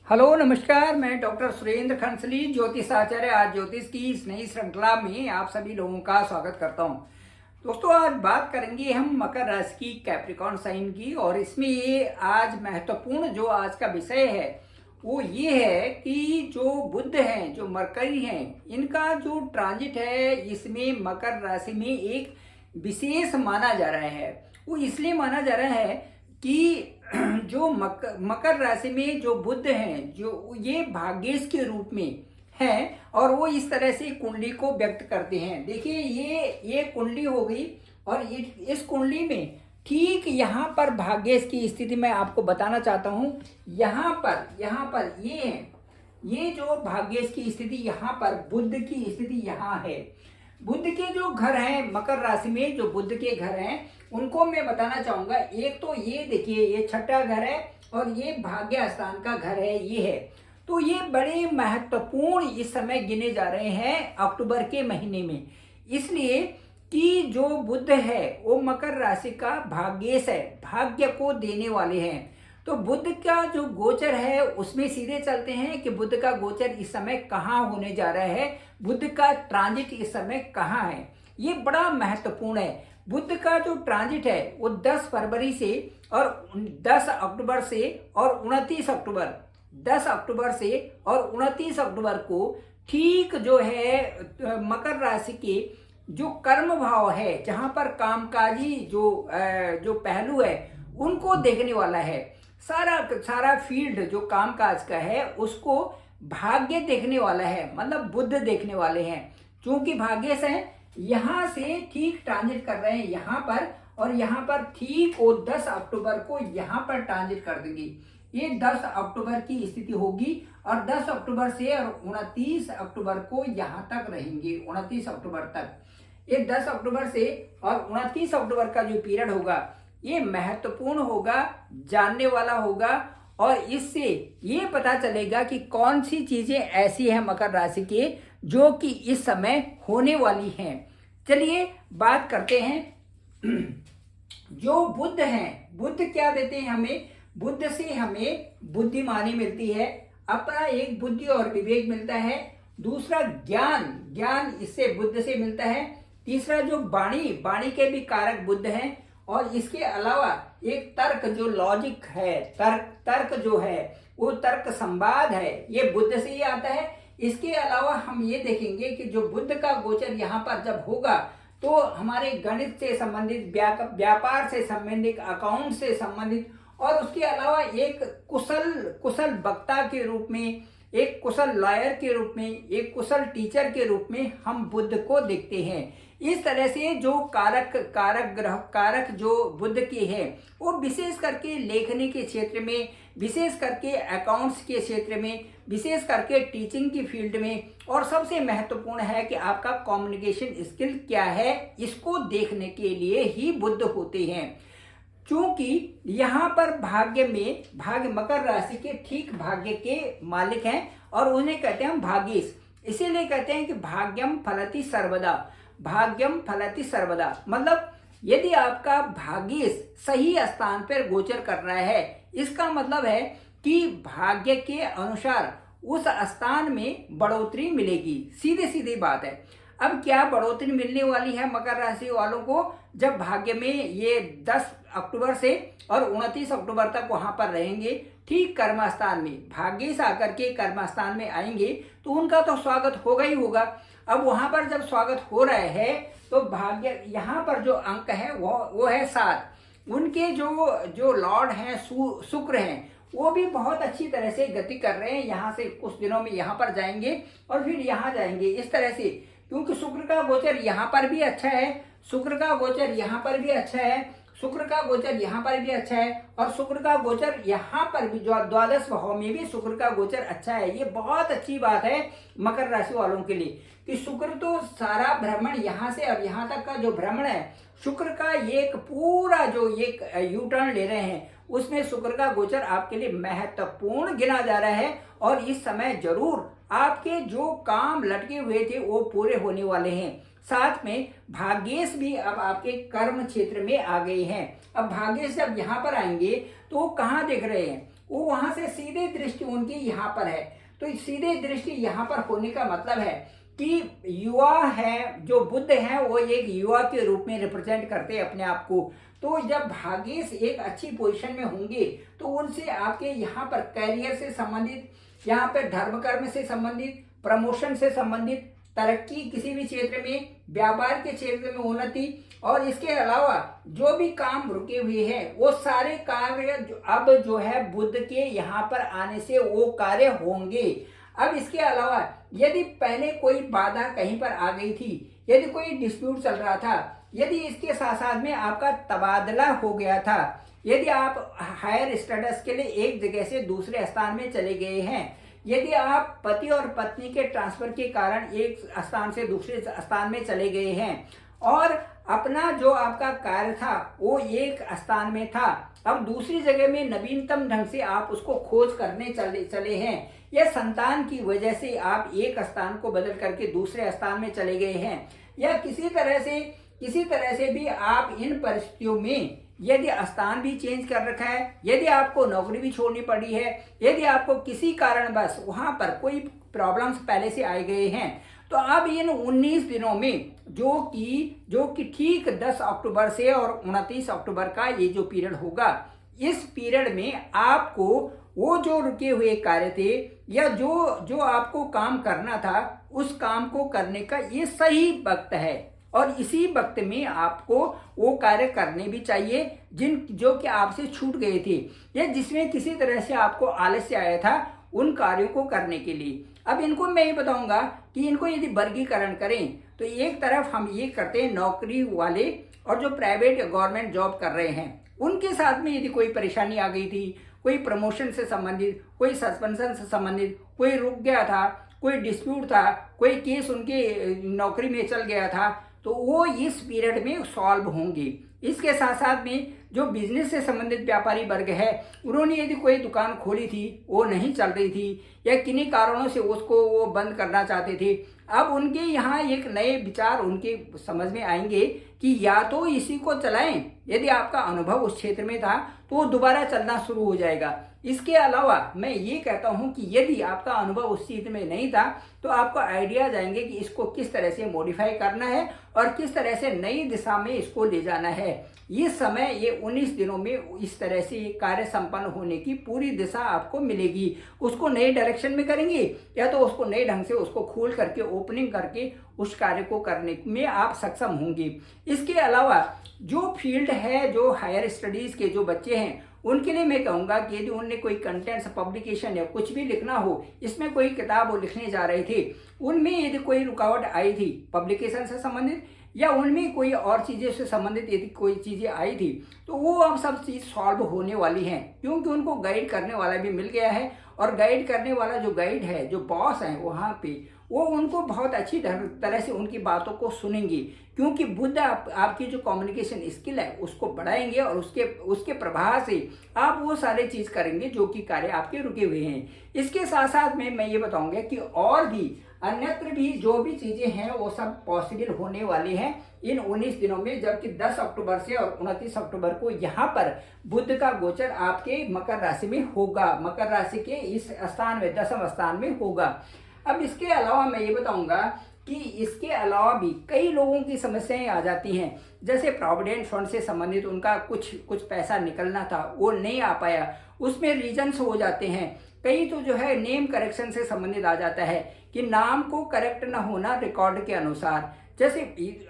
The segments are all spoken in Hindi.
हेलो नमस्कार, मैं डॉक्टर सुरेंद्र खंसली ज्योतिष आचार्य आज ज्योतिष की इस नई श्रृंखला में आप सभी लोगों का स्वागत करता हूं। दोस्तों, आज बात करेंगे हम मकर राशि की, कैप्रिकॉर्न साइन की। और इसमें ये आज महत्वपूर्ण जो आज का विषय है वो ये है कि जो बुध हैं, जो मरकरी हैं, इनका जो ट्रांजिट है इसमें मकर राशि में एक विशेष माना जा रहा है। वो इसलिए माना जा रहा है कि जो मकर राशि में जो बुध हैं, जो ये भाग्येश के रूप में हैं और वो इस तरह से कुंडली को व्यक्त करते हैं। देखिए, ये कुंडली हो गई और इस कुंडली में ठीक यहाँ पर भाग्येश की स्थिति मैं आपको बताना चाहता हूँ। यहाँ पर ये है, ये जो भाग्येश की स्थिति, यहाँ पर बुध की स्थिति यहाँ है। बुध के जो घर हैं मकर राशि में, जो बुध के घर हैं उनको मैं बताना चाहूंगा। एक तो ये देखिए, ये छठा घर है और ये भाग्य स्थान का घर है, ये है। तो ये बड़े महत्वपूर्ण इस समय गिने जा रहे हैं अक्टूबर के महीने में, इसलिए कि जो बुध है वो मकर राशि का भाग्येश है, भाग्य को देने वाले हैं। तो बुध का जो गोचर है उसमें सीधे चलते हैं कि बुध का गोचर इस समय कहाँ होने जा रहा है, बुध का ट्रांजिट इस समय कहाँ है, ये बड़ा महत्वपूर्ण है। बुध का जो ट्रांजिट है वो 10 फरवरी से और 10 अक्टूबर से और 29 अक्टूबर 10 अक्टूबर से और 29 अक्टूबर को ठीक जो है मकर राशि के जो कर्म भाव है, जहां पर कामकाजी जो पहलू है उनको देखने वाला है। सारा फील्ड जो कामकाज का है उसको भाग्य देखने वाला है, मतलब बुध देखने वाले हैं। क्योंकि भाग्य से यहाँ से ठीक ट्रांजिट कर रहे हैं यहाँ पर, और यहाँ पर ठीक वो 10 अक्टूबर को यहाँ पर ट्रांजिट कर देंगे। ये 10 अक्टूबर की स्थिति होगी और 10 अक्टूबर से और 29 अक्टूबर को यहाँ तक रहेंगे। 29 अक्टूबर तक, ये 10 अक्टूबर से और 29 अक्टूबर का जो पीरियड होगा ये महत्वपूर्ण होगा, जानने वाला होगा। और इससे ये पता चलेगा कि कौन सी चीजें ऐसी हैं मकर राशि के जो कि इस समय होने वाली हैं। चलिए बात करते हैं। जो बुध हैं, बुध क्या देते हैं हमें? बुध से हमें बुद्धिमानी मिलती है, अपना एक बुद्धि और विवेक मिलता है। दूसरा ज्ञान इससे बुध से मिलता है। तीसरा जो वाणी के भी कारक बुध हैं। और इसके अलावा एक तर्क, जो लॉजिक है, तर्क जो है वो तर्क संवाद है, ये बुध से ही आता है। इसके अलावा हम ये देखेंगे कि जो बुध का गोचर यहाँ पर जब होगा तो हमारे गणित से संबंधित, व्यापार से संबंधित, अकाउंट से संबंधित, और उसके अलावा एक कुशल वक्ता के रूप में, एक कुशल लॉयर के रूप में, एक कुशल टीचर के रूप में हम बुध को देखते हैं। इस तरह से जो कारक जो बुध के हैं वो विशेष करके लेखनी के क्षेत्र में, विशेष करके अकाउंट्स के क्षेत्र में, विशेष करके टीचिंग की फील्ड में, और सबसे महत्वपूर्ण है कि आपका कम्युनिकेशन स्किल क्या है, इसको देखने के लिए ही बुध होते हैं। क्योंकि यहाँ पर भाग्य मकर राशि के ठीक भाग्य के मालिक हैं और उन्हें कहते हैं हम भाग्येश। इसीलिए कहते हैं कि भाग्यम फलति सर्वदा, मतलब यदि आपका भाग्येश सही स्थान पर गोचर कर रहा है, इसका मतलब है कि भाग्य के अनुसार उस स्थान में बढ़ोतरी मिलेगी। सीधी बात है। अब क्या बढ़ोतरी मिलने वाली है मकर राशि वालों को? जब भाग्य में ये 10 अक्टूबर से और 29 अक्टूबर तक वहां पर रहेंगे, ठीक कर्मस्थान में भाग्येश आकर के कर्मस्थान में आएंगे तो उनका तो स्वागत होगा ही होगा। अब वहां पर जब स्वागत हो रहा है तो भाग्य, यहाँ पर जो अंक है वो है 7। उनके जो लॉर्ड हैं शुक्र हैं, वो भी बहुत अच्छी तरह से गति कर रहे हैं। यहाँ से कुछ दिनों में यहाँ पर जाएंगे और फिर यहाँ जाएंगे, इस तरह से। क्योंकि शुक्र का गोचर यहाँ पर भी अच्छा है, शुक्र का गोचर यहाँ पर भी अच्छा है, शुक्र का गोचर यहाँ पर भी अच्छा है, और शुक्र का गोचर यहाँ पर भी, जो 12 भाव में भी शुक्र का गोचर अच्छा है। ये बहुत अच्छी बात है मकर राशि वालों के लिए कि शुक्र तो सारा भ्रमण यहाँ से अब यहाँ तक का जो भ्रमण है, शुक्र का एक पूरा जो एक यू टर्न ले रहे हैं, उसमें शुक्र का गोचर आपके लिए महत्वपूर्ण गिना जा रहा है। और इस समय जरूर आपके जो काम लटके हुए थे वो पूरे होने वाले हैं। साथ में भाग्येश भी अब आपके कर्म क्षेत्र में आ गए हैं। अब भाग्येश जब यहाँ पर आएंगे तो कहाँ देख रहे हैं? वो वहां से सीधे दृष्टि उनकी यहाँ पर है। तो सीधे दृष्टि यहाँ पर होने का मतलब है कि युवा है, जो बुध है वो एक युवा के रूप में रिप्रेजेंट करते हैं अपने आप को। तो जब भाग्येश एक अच्छी पोजीशन में होंगे तो उनसे आपके यहाँ पर करियर से संबंधित, यहाँ पर धर्म कर्म से संबंधित, प्रमोशन से संबंधित, तरक्की, किसी भी क्षेत्र में, व्यापार के क्षेत्र में उन्नति, और इसके अलावा जो भी काम रुके हुए हैं वो सारे कार्य अब जो है बुध के यहाँ पर आने से वो कार्य होंगे। अब इसके अलावा यदि पहले कोई बाधा कहीं पर आ गई थी, यदि कोई डिस्प्यूट चल रहा था, यदि इसके साथ साथ में आपका तबादला हो गया था, यदि आप हायर स्टेटस के लिए एक जगह से दूसरे स्थान में चले गए हैं, यदि आप पति और पत्नी के ट्रांसफर के कारण एक स्थान से दूसरे स्थान में चले गए हैं, और अपना जो आपका कार्य था वो एक स्थान में था, अब दूसरी जगह में नवीनतम ढंग से आप उसको खोज करने चले हैं, या संतान की वजह से आप एक स्थान को बदल करके दूसरे स्थान में चले गए हैं, या किसी तरह से भी आप इन परिस्थितियों में यदि स्थान भी चेंज कर रखा है, यदि आपको नौकरी भी छोड़नी पड़ी है, यदि आपको किसी कारणवश वहां पर कोई प्रॉब्लम्स पहले से आए गए हैं, तो अब इन 19 दिनों में जो कि ठीक 10 अक्टूबर से और 29 अक्टूबर का ये जो पीरियड होगा, इस पीरियड में आपको वो जो रुके हुए कार्य थे या जो आपको काम करना था, उस काम को करने का ये सही वक्त है, और इसी वक्त में आपको वो कार्य करने भी चाहिए जो कि आपसे छूट गए थे, या जिसमें किसी तरह से आपको आलस्य आया था उन कार्यों को करने के लिए। अब इनको मैं ये बताऊंगा कि इनको यदि वर्गीकरण करें तो एक तरफ हम ये करते हैं नौकरी वाले और जो प्राइवेट या गवर्नमेंट जॉब कर रहे हैं, उनके साथ में यदि कोई परेशानी आ गई थी, कोई प्रमोशन से संबंधित, कोई सस्पेंशन से संबंधित, कोई रुक गया था, कोई डिस्प्यूट था, कोई केस उनके नौकरी में चल गया था, तो वो इस पीरियड में सॉल्व होंगे। इसके साथ साथ में जो बिजनेस से संबंधित व्यापारी वर्ग है, उन्होंने यदि कोई दुकान खोली थी, वो नहीं चल रही थी, या किन्हीं कारणों से उसको वो बंद करना चाहते थे, अब उनके यहाँ एक नए विचार उनके समझ में आएंगे कि या तो इसी को चलाएं, यदि आपका अनुभव उस क्षेत्र में था तो वो दोबारा चलना शुरू हो जाएगा। इसके अलावा मैं ये कहता हूँ कि यदि आपका अनुभव उस चीज में नहीं था तो आपको आइडिया जाएंगे कि इसको किस तरह से मॉडिफाई करना है और किस तरह से नई दिशा में इसको ले जाना है। ये समय, ये 19 दिनों में इस तरह से ये कार्य संपन्न होने की पूरी दिशा आपको मिलेगी। उसको नए डायरेक्शन में करेंगे या तो उसको नए ढंग से उसको खोल करके ओपनिंग करके उस कार्य को करने में आप सक्षम होंगे। इसके अलावा जो फील्ड है, जो हायर स्टडीज के जो बच्चे हैं, उनके लिए मैं कहूँगा कि यदि उनने कोई कंटेंट्स पब्लिकेशन या कुछ भी लिखना हो, इसमें कोई किताब वो लिखने जा रहे थे, उनमें यदि कोई रुकावट आई थी पब्लिकेशन से संबंधित या उनमें कोई और चीज़ें से संबंधित यदि कोई चीज़ें आई थी, तो वो अब सब चीज़ सॉल्व होने वाली हैं, क्योंकि उनको गाइड करने वाला भी मिल गया है। और गाइड करने वाला जो गाइड है, जो बॉस है वहाँ पे, वो उनको बहुत अच्छी तरह से उनकी बातों को सुनेंगे, क्योंकि बुध आपकी जो कम्युनिकेशन स्किल है उसको बढ़ाएंगे और उसके प्रभाव से आप वो सारे चीज़ करेंगे जो कि कार्य आपके रुके हुए हैं। इसके साथ साथ में मैं ये बताऊंगा कि और भी अन्यत्र भी जो भी चीज़ें हैं वो सब पॉसिबल होने वाली हैं इन 19 दिनों में, जबकि 10 अक्टूबर से और 29 अक्टूबर को यहाँ पर बुध का गोचर आपके मकर राशि में होगा, मकर राशि के इस स्थान में, 10वें स्थान में होगा। अब इसके अलावा मैं ये बताऊंगा कि इसके अलावा भी कई लोगों की समस्याएं आ जाती हैं, जैसे प्रोविडेंट फंड से संबंधित उनका कुछ पैसा निकलना था वो नहीं आ पाया, उसमें रीजन्स हो जाते हैं। कई तो जो है नेम करेक्शन से संबंधित आ जाता है कि नाम को करेक्ट ना होना रिकॉर्ड के अनुसार, जैसे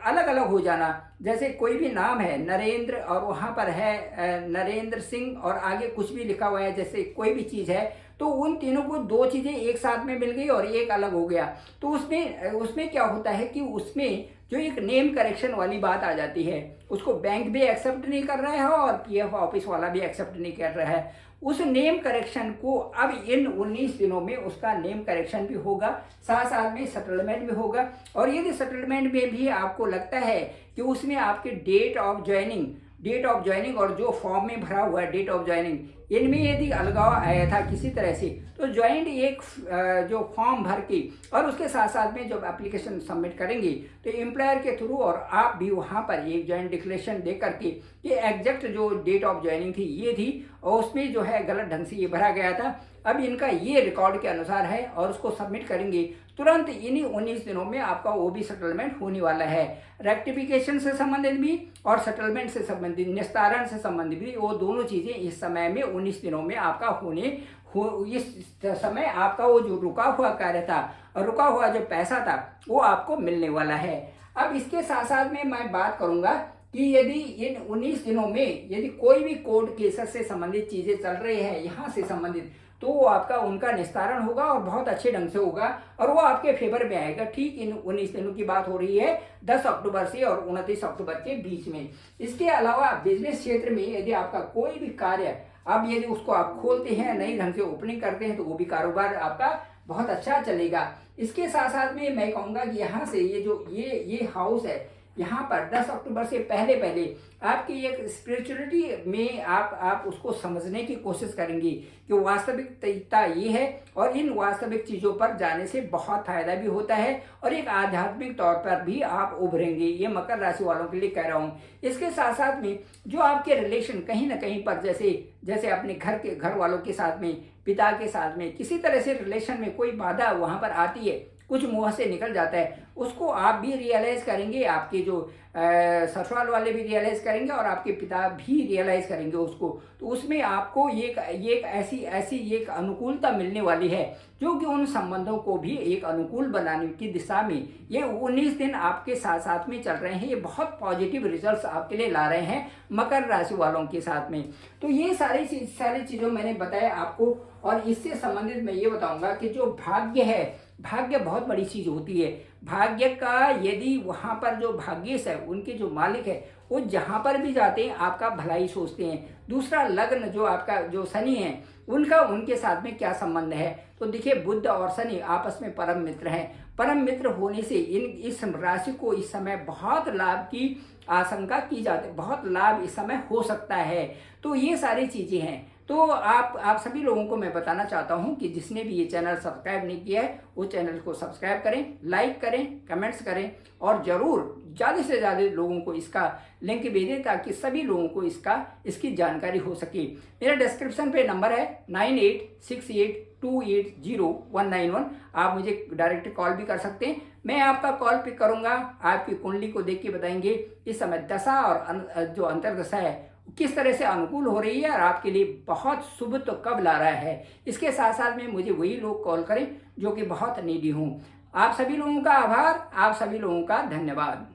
अलग अलग हो जाना, जैसे कोई भी नाम है नरेंद्र और वहाँ पर है नरेंद्र सिंह और आगे कुछ भी लिखा हुआ है, जैसे कोई भी चीज़ है, तो उन तीनों को दो चीज़ें एक साथ में मिल गई और एक अलग हो गया, तो उसमें क्या होता है कि उसमें जो एक नेम करेक्शन वाली बात आ जाती है, उसको बैंक भी एक्सेप्ट नहीं कर रहा है और पीएफ ऑफिस वाला भी एक्सेप्ट नहीं कर रहा है। उस नेम करेक्शन को अब इन 19 दिनों में उसका नेम करेक्शन भी होगा, साथ साथ में सेटलमेंट भी होगा। और यदि सेटलमेंट में भी आपको लगता है कि उसमें आपके date of joining date of joining और जो फॉर्म में भरा हुआ है डेट ऑफ ज्वाइनिंग, इनमें यदि अलगाव आया था किसी तरह से, तो ज्वाइंट एक जो फॉर्म भर के और उसके साथ साथ में जब एप्लीकेशन सबमिट करेंगे तो एम्प्लॉयर के थ्रू और आप भी वहाँ पर एक ज्वाइंट डिक्लेरेशन दे करके कि एग्जैक्ट जो डेट ऑफ ज्वाइनिंग थी ये थी और उसमें जो है गलत ढंग से ये भरा गया था, अब इनका ये रिकॉर्ड के अनुसार है और उसको सबमिट करेंगे तुरंत इन्हीं 19 दिनों में आपका ओबी सेटलमेंट होने वाला है। रेक्टिफिकेशन से संबंधित भी और सेटलमेंट से संबंधित, निस्तारण से संबंधित भी, वो दोनों चीज़ें इस समय में 19 दिनों में आपका इस समय आपका वो जो रुका हुआ कार्य था और रुका हुआ जो पैसा था वो आपको मिलने वाला है। अब इसके साथ साथ में मैं बात करूंगा कि यदि इन 19 दिनों में यदि कोई भी कोर्ट केसेस से संबंधित चीज़ें चल रही हैं यहाँ से संबंधित, तो वो आपका उनका निस्तारण होगा और बहुत अच्छे ढंग से होगा और वो आपके फेवर में आएगा। ठीक इन 19 दिनों की बात हो रही है 10 अक्टूबर से और 29 अक्टूबर के बीच में। इसके अलावा बिजनेस क्षेत्र में यदि आपका कोई भी कार्य, अब यदि उसको आप खोलते हैं, नई ढंग से ओपनिंग करते हैं, तो वो भी कारोबार आपका बहुत अच्छा चलेगा। इसके साथ साथ में मैं कहूँगा कि यहाँ से ये जो ये हाउस है, यहाँ पर 10 अक्टूबर से पहले आपकी एक स्पिरिचुअलिटी में आप उसको समझने की कोशिश करेंगी कि वास्तविकता ये है और इन वास्तविक चीज़ों पर जाने से बहुत फायदा भी होता है और एक आध्यात्मिक तौर पर भी आप उभरेंगे। ये मकर राशि वालों के लिए कह रहा हूँ। इसके साथ साथ में जो आपके रिलेशन कहीं ना कहीं पर जैसे अपने घर वालों के साथ में, पिता के साथ में किसी तरह से रिलेशन में कोई बाधा वहाँ पर आती है, कुछ मुंह से निकल जाता है, उसको आप भी रियलाइज़ करेंगे, आपके जो ससुराल वाले भी रियलाइज़ करेंगे और आपके पिता भी रियलाइज़ करेंगे उसको। तो उसमें आपको एक ऐसी एक अनुकूलता मिलने वाली है जो कि उन संबंधों को भी एक अनुकूल बनाने की दिशा में ये 19 दिन आपके साथ साथ में चल रहे हैं। ये बहुत पॉजिटिव रिजल्ट्स आपके लिए ला रहे हैं मकर राशि वालों के साथ में। तो ये सारी चीज़ों मैंने बताया आपको और इससे संबंधित मैं ये बताऊंगा कि जो भाग्य है, भाग्य बहुत बड़ी चीज़ होती है। भाग्य का यदि वहाँ पर जो भाग्येश है, उनके जो मालिक है, वो जहाँ पर भी जाते हैं आपका भलाई सोचते हैं। दूसरा लग्न जो आपका जो शनि है उनका उनके साथ में क्या संबंध है, तो देखिए बुध और शनि आपस में परम मित्र हैं। परम मित्र होने से इस राशि को इस समय बहुत लाभ की आशंका की जाती है, बहुत लाभ इस समय हो सकता है। तो ये सारी चीज़ें हैं। तो आप सभी लोगों को मैं बताना चाहता हूं कि जिसने भी ये चैनल सब्सक्राइब नहीं किया है वो चैनल को सब्सक्राइब करें, लाइक करें, कमेंट्स करें और ज़रूर ज़्यादा से ज़्यादा लोगों को इसका लिंक भेजें ताकि सभी लोगों को इसकी जानकारी हो सके। मेरा डिस्क्रिप्शन पे नंबर है 9868280191। आप मुझे डायरेक्ट कॉल भी कर सकते हैं, मैं आपका कॉल पिक करूँगा। आपकी कुंडली को देख के बताएंगे इस समय दशा और जो अंतर्दशा है किस तरह से अनुकूल हो रही है और आपके लिए बहुत शुभ तो कब ला रहा है। इसके साथ साथ में मुझे वही लोग कॉल करें जो कि बहुत नीडी हूँ। आप सभी लोगों का आभार, आप सभी लोगों का धन्यवाद।